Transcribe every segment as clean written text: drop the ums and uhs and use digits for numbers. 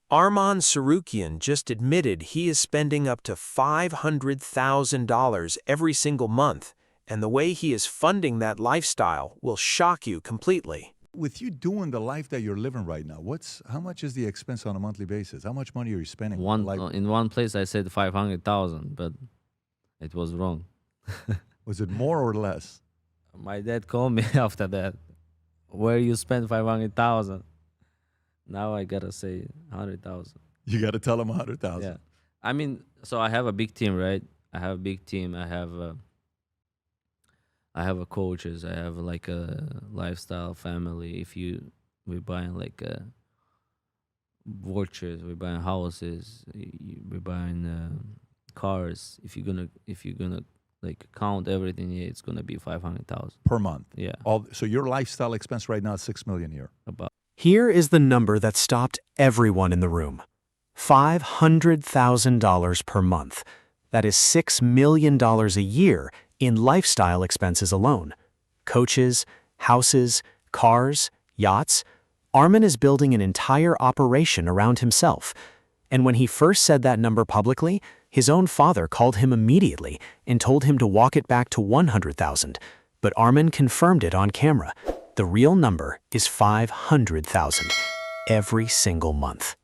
Armen Tsarukyan just admitted he is spending up to $500,000 every single month, and the way he is funding that lifestyle will shock you completely. With you doing the life that you're living right now, how much is the expense on a monthly basis? How much money are you spending? In one place I said 500,000, but it was wrong. Was it more or less? My dad called me after that. Where you spend 500,000? Now I gotta say 100,000. You got to tell him 100,000. Yeah, I mean, so I have a big team, right? I have a big team. I have a coaches. I have like a lifestyle family. We're buying like watches, we're buying houses, we're buying cars. If you're gonna like count everything, yeah, it's gonna be 500,000 per month. Yeah. So your lifestyle expense right now is $6 million a year. About. Here is the number that stopped everyone in the room. $500,000 per month. That is $6 million a year in lifestyle expenses alone. Coaches, houses, cars, yachts. Armen is building an entire operation around himself. And when he first said that number publicly, his own father called him immediately and told him to walk it back to 100,000. But Armen confirmed it on camera. The real number is 500,000 every single month.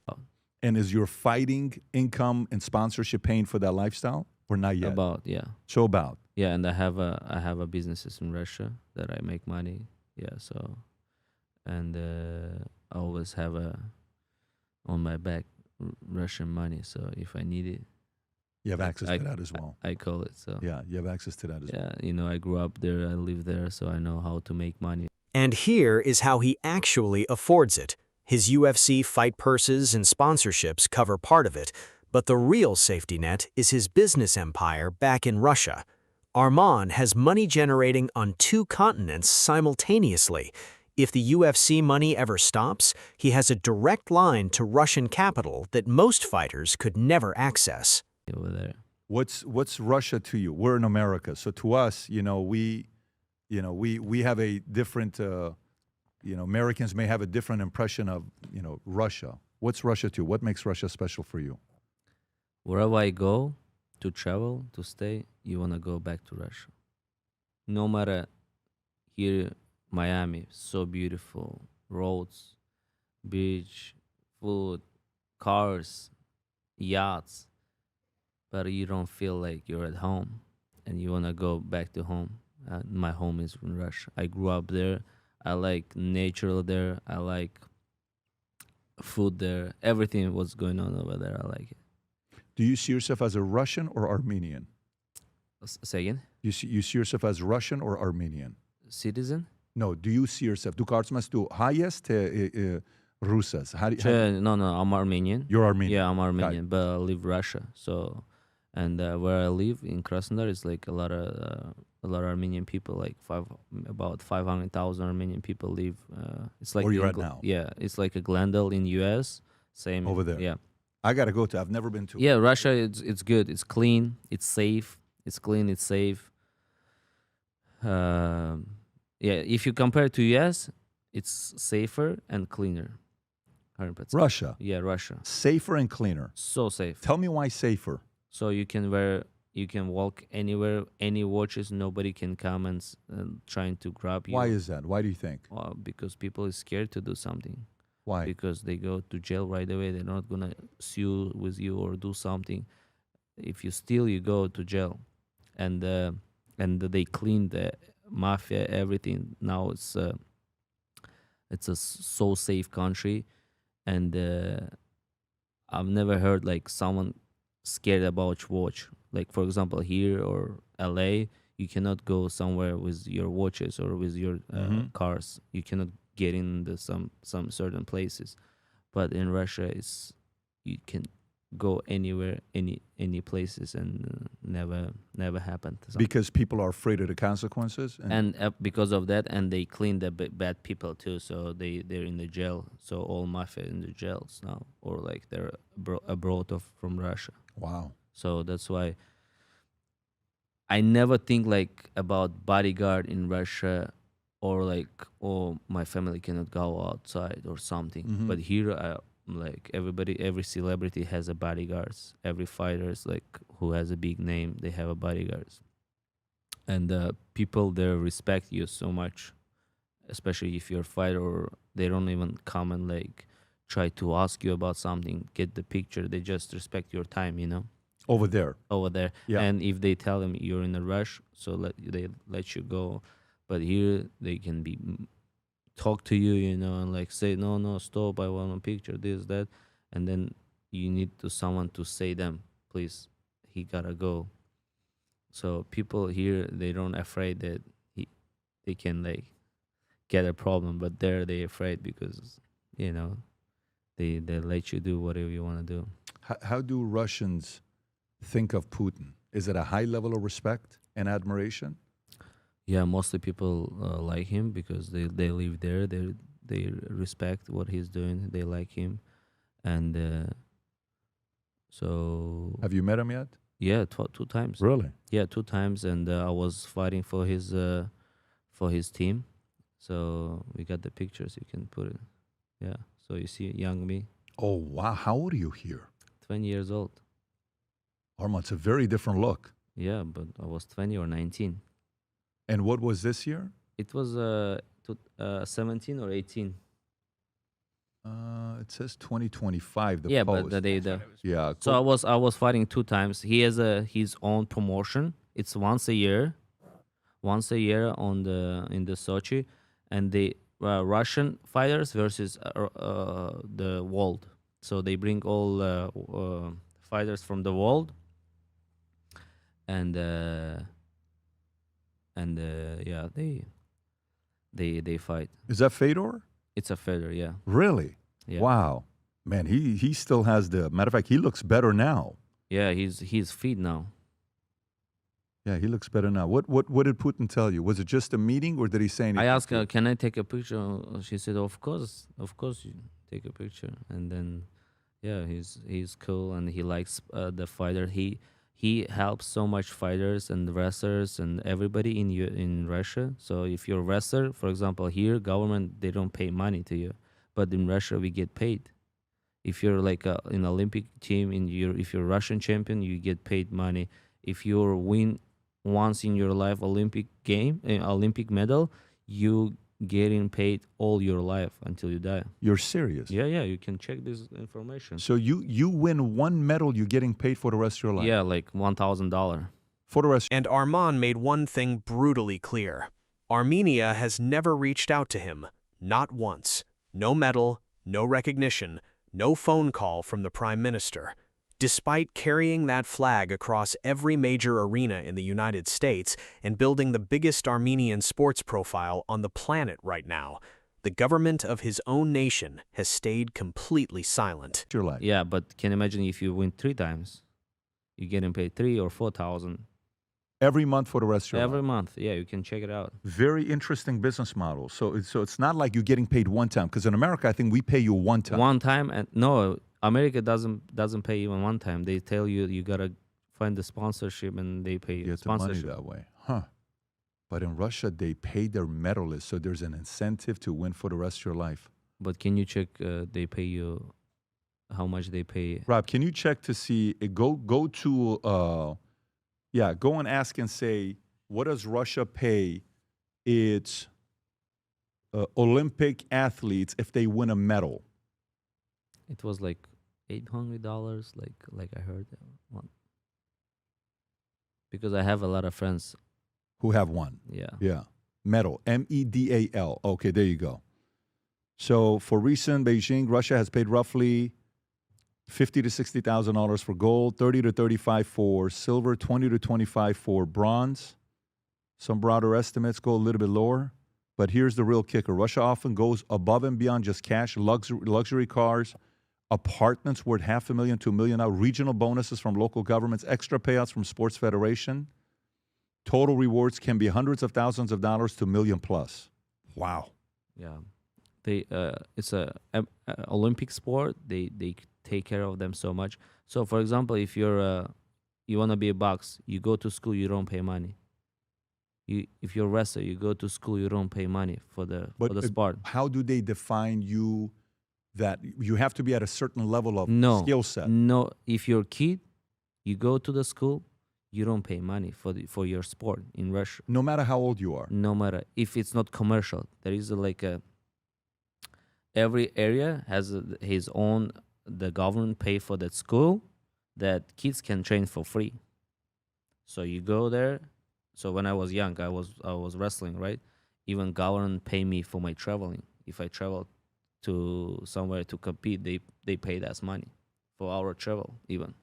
And is your fighting income and sponsorship paying for that lifestyle or not yet? Yeah. So about. Yeah, and I have a businesses in Russia that I make money. Yeah, so, and I always have on my back Russian money. So if I need it, you have access to that as well. I call it so. Yeah, you have access to that as well. Yeah, I grew up there, I live there, so I know how to make money. And here is how he actually affords it. His UFC fight purses and sponsorships cover part of it, but the real safety net is his business empire back in Russia. Arman has money generating on 2 continents simultaneously. If the UFC money ever stops, he has a direct line to Russian capital that most fighters could never access. Over there. What's Russia to you? We're in America, so to us, we have a different. Americans may have a different impression of Russia. What's Russia to you? What makes Russia special for you? Wherever I go to travel, to stay, you want to go back to Russia. No matter here, Miami, so beautiful, roads, beach, food, cars, yachts, but you don't feel like you're at home and you want to go back to home. My home is in Russia. I grew up there. I like nature there. I like food there. Everything what's going on over there, I like it. Do you see yourself as a Russian or Armenian? Say again? You see yourself as Russian or Armenian? Citizen? No, do you see yourself? Tu kartmas tu hayes te Rusas? No, I'm Armenian. You're Armenian? Yeah, I'm Armenian, but I live Russia. So, and where I live in Krasnodar is like a lot of Armenian people, like about 500,000 Armenian people live. It's like where you're at now? Yeah, it's like a Glendale in US. Same over there. Yeah, I gotta go to. I've never been to. Yeah, Russia. It's good. It's clean. It's safe. It's clean. It's safe. Yeah, if you compare to US, it's safer and cleaner. 100%. Russia. Yeah, Russia. Safer and cleaner. So safe. Tell me why safer. So you can walk anywhere, any watches, nobody can come and trying to grab you. Why is that? Why do you think? Well, because people is scared to do something. Why? Because they go to jail right away. They're not gonna sue with you or do something. If you steal, you go to jail, and they clean the mafia, everything. Now it's a so safe country, and I've never heard like someone scared about watch. Like for example, here or LA, you cannot go somewhere with your watches or with your cars. You cannot get into some certain places. But in Russia, you can go anywhere, any places, and never happened. Because people are afraid of the consequences, and because of that, and they clean the bad people too. So they're in the jail. So all mafia in the jails now, or like they're abroad from Russia. Wow. So that's why I never think like about bodyguard in Russia, or like, oh, my family cannot go outside or something. But here like every celebrity has a bodyguards. Every fighters like who has a big name, they have a bodyguards, and people there respect you so much, especially if you're a fighter. Or they don't even come and like try to ask you about something, get the picture. They just respect your time, Over there. over there. Yeah. And if they tell them you're in a rush, so they let you go. But here they can be talk to you, and like say no, no, stop, I want a picture, this, that, and then you need to someone to say them, please, he gotta go. So people here, they don't afraid that they can like get a problem, but there they afraid because you know they let you do whatever you want to do. How do Russians think of Putin? Is it a high level of respect and admiration? Yeah, mostly people like him because they live there. They respect what he's doing. They like him, and so Have you met him yet? yeah, two times. Really? Yeah, two times, and I was fighting for his team. So we got the pictures. You can put it. Yeah. So you see, young me, Oh, wow. How old are you here? 20 years old. Arman, it's a very different look. Yeah, but I was 20 or 19. And what was this year? It was 17 or 18. It says 2025, the Yeah, post. but the Yeah. so I was fighting two times. He has his own promotion. It's once a year on in the Sochi, and the Russian fighters versus the world. So they bring all fighters from the world, and yeah, they fight. Is that Fedor? It's a feather, yeah, Really? yeah, Wow. Man, he still has the matter of fact, he looks better now. yeah. He's fit now. Yeah, he looks better now. What did Putin tell you? Was it just a meeting or did he say anything? I asked to you? her, "Can I take a picture?" She said, of course, you take a picture." And then, yeah, he's cool and he likes the fighter. He helps so much fighters and wrestlers and everybody in Russia. So if you're a wrestler, for example, here government they don't pay money to you, but in Russia we get paid. If you're like an Olympic team if you're Russian champion, you get paid money. If you win once in your life Olympic medal, you getting paid all your life until you die. You're serious? Yeah, you can check this information. So you win one medal, you're getting paid for the rest of your life? Yeah, like $1,000. For the rest. And Arman made one thing brutally clear. Armenia has never reached out to him, not once. No medal, no recognition, no phone call from the Prime Minister. Despite carrying that flag across every major arena in the United States and building the biggest Armenian sports profile on the planet right now, the government of his own nation has stayed completely silent. Your life. Yeah, but can you imagine if you win 3 times? You're getting paid 3 or 4,000 Every month for the rest of your every life. month. Yeah, you can check it out. Very interesting business model. So it's not like you're getting paid one time, because in America I think we pay you one time. One time, and no, America doesn't pay even one time. They tell you gotta find the sponsorship, and they pay You get the money sponsorship. that way, huh? But in Russia they pay their medalists, so there's an incentive to win for the rest of your life. But can you check? They pay you how much they pay? Rob, can you check to see? Go to go and ask and say, what does Russia pay its Olympic athletes if they win a medal? It was like $800, like I heard one. Because I have a lot of friends. Who have won? Yeah. Yeah. Medal. MEDAL. Okay, there you go. So for recent Beijing, Russia has paid roughly $50,000 to $60,000 for gold, $30,000 to $35,000 for silver, $20,000 to $25,000 for bronze. Some broader estimates go a little bit lower. But here's the real kicker. Russia often goes above and beyond just cash, luxury cars, apartments worth $500,000 to $1 million, regional bonuses from local governments, extra payouts from sports federation. Total rewards can be hundreds of thousands of dollars to $1 million plus. Wow. Yeah. They it's a Olympic sport. They take care of them so much. So for example, if you want to be a box, you go to school, you don't pay money. If you're a wrestler, you go to school, you don't pay money for the sport. How do they define you that you have to be at a certain level of No, skill set. no. If you're a kid, you go to the school, you don't pay money for your sport in Russia. No matter how old you are. No matter if it's not commercial, there is like a every area has his own. The government pay for that school that kids can train for free. So you go there. So when I was young, I was wrestling, right? Even government pay me for my traveling. If I travel to somewhere to compete, they paid us money for our travel even.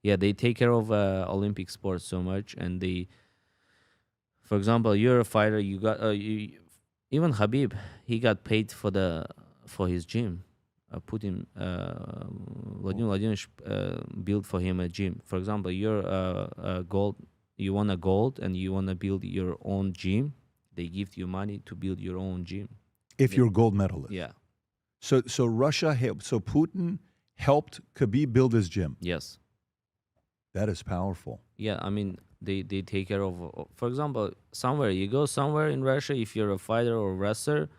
Yeah, they take care of Olympic sports so much, and they, for example, you're a fighter, you got even Habib, he got paid for his gym. Putin, Vladimir Vladimirovich built for him a gym. For example, you're a gold, you want a gold, and you want to build your own gym. They give you money to build your own gym. If you're a gold medalist. Yeah. So Russia helped. So Putin helped Khabib build his gym. Yes. That is powerful. Yeah. I mean, they take care of. For example, somewhere you go somewhere in Russia, if you're a fighter or wrestler,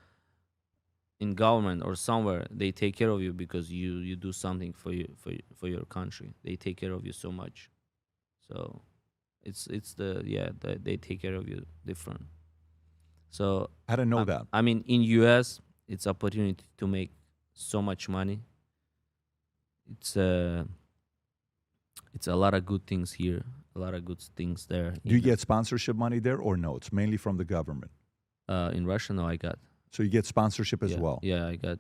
in government or somewhere, they take care of you because you do something for your country. They take care of you so much. So it's they take care of you different. So I didn't know that. I mean, in US, it's opportunity to make so much money. It's a lot of good things here, a lot of good things there. Do you get sponsorship money there or no? It's mainly from the government. In Russia? No, I got. So you get sponsorship as Yeah, well yeah, I got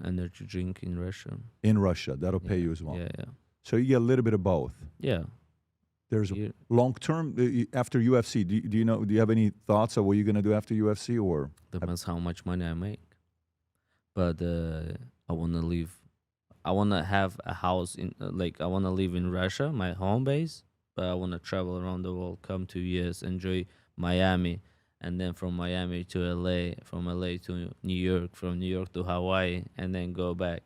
energy drink in Russia. in Russia. That'll pay Yeah, you as well. Yeah, yeah, So you get a little bit of both. yeah. There's Here- long term after UFC. Do you know? Do you have any thoughts of what you're going to do after UFC or? Depends how much money I make. But I want to live. I want to have a house in like I want to live in Russia, my home base. But I want to travel around the world, come to US, enjoy Miami, and then from Miami to LA, from LA to New York, from New York to Hawaii, and then go back.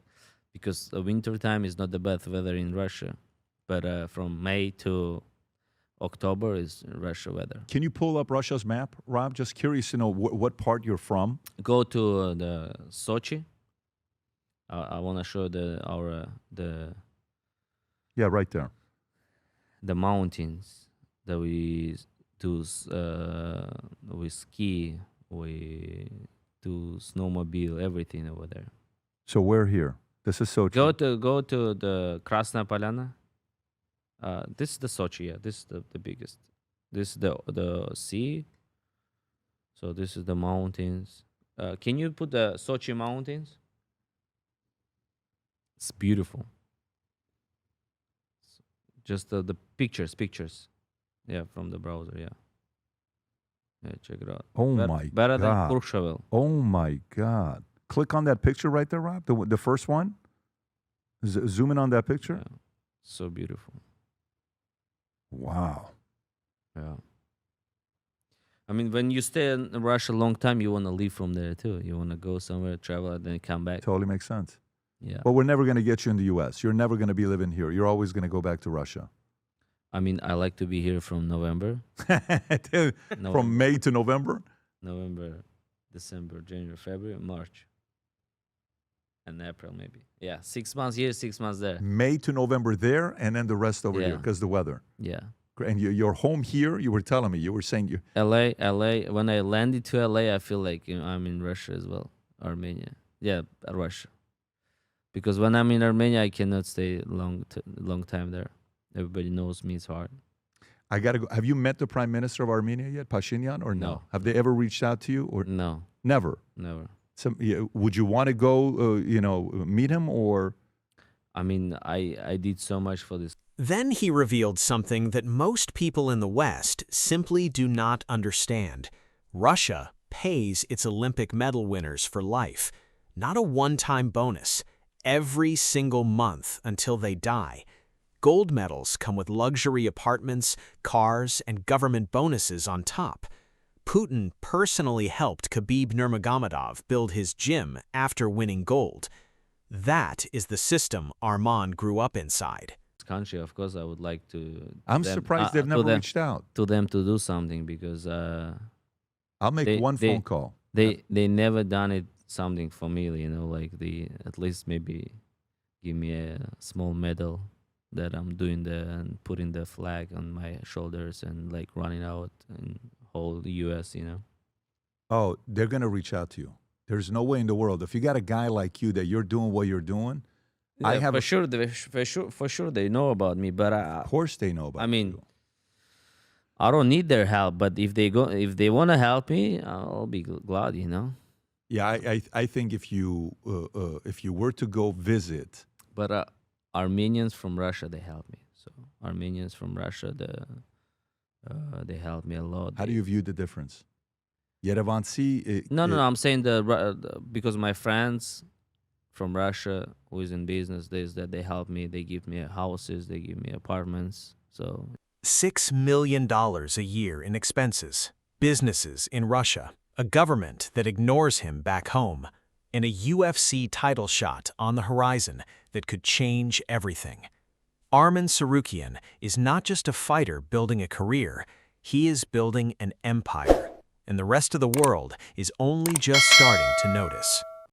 Because the winter time is not the best weather in Russia, but from May to October is Russia weather. Can you pull up Russia's map, Rob? Just curious to know what part you're from. Go to the Sochi. I want to show Yeah, right there. the mountains that we do. We ski, we do snowmobile, everything over there. So we're here. This is Sochi. Go to the Krasna Polyana. This is the Sochi. Yeah, this is the biggest. This is the sea. So this is the mountains. Can you put the Sochi mountains? It's beautiful. Just the pictures. Yeah, from the browser. Yeah. Yeah, check it out. Oh better, my better than God. Courchevel. Oh my God. Click on that picture right there, Rob. The first one. Zoom in on that picture. Yeah. So beautiful. Wow. Yeah. I mean, when you stay in Russia a long time, you want to leave from there too. You want to go somewhere, travel, and then come back. Totally makes sense. Yeah. But we're never going to get you in the U.S. You're never going to be living here. You're always going to go back to Russia. I mean, I like to be here from November. From May to November? November, December, January, February, March, and April maybe. Yeah, 6 months here, 6 months there. May to November there, and then the rest over here Yeah. because the weather. Yeah. And your home here, you were telling me, you were saying you. LA. When I landed to LA, I feel like I'm in Russia as well, Armenia. Yeah, Russia. Because when I'm in Armenia, I cannot stay long time there. Everybody knows me. It's hard. I got to go. Have you met the Prime Minister of Armenia yet, Pashinyan, or no? No. Have they ever reached out to you, or No, never? never. Would you want to go, meet him, or? I mean, I did so much for this. Then he revealed something that most people in the West simply do not understand. Russia pays its Olympic medal winners for life, not a one-time bonus, every single month until they die. Gold medals come with luxury apartments, cars, and government bonuses on top. Putin personally helped Khabib Nurmagomedov build his gym after winning gold. That is the system Arman grew up inside. Country, of course, I would like to. I'm surprised they've never reached out. To them to do something because I'll make one phone call. They never done it something for me, like the at least maybe give me a small medal that I'm doing and putting the flag on my shoulders and like running out in whole US. Oh, they're gonna reach out to you. There's no way in the world. If you got a guy like you that you're doing what you're doing, I Yeah, have. for sure, for sure they know about me, but Of course, they know about I mean, you. I don't need their help. But if they want to help me, I'll be glad. Yeah, I think if you were to go visit, But Armenians from Russia, they help me. So Armenians from Russia, they help me a lot. how do you view the difference? Yerevansi, No. I'm saying because my friends from Russia who is in business, that they help me. They give me houses, they give me apartments. So $6 million a year in expenses, businesses in Russia, a government that ignores him back home, and a UFC title shot on the horizon that could change everything. Armen Tsarukyan is not just a fighter building a career, he is building an empire, and the rest of the world is only just starting to notice.